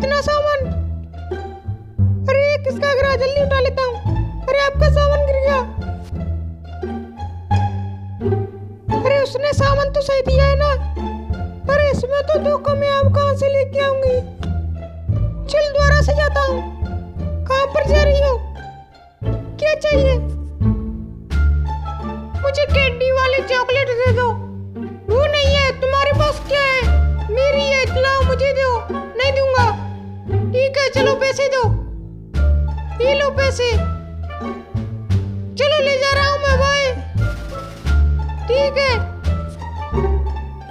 इतना सामान। अरे किसका गिरा, जल्दी उठा लेता हूँ। अरे आपका सामान गिर गया। अरे उसने सामान तो सही दिया है ना। अरे इसमें तो धोखा, मैं अब कहाँ से लेके आऊंगी। चल दोबारा से जाता हूँ। कहाँ पर जा रही हो, क्या चाहिए? मुझे कैंडी वाले चॉकलेट दे दो। वो नहीं है, तुम्हारे पास क्या है? मेरी है, लाओ मुझे दो। नहीं दूंगा। ठीक है चलो पैसे दो। ये लो पैसे। चलो ले जा रहा हूँ मैं, बाय। ठीक है।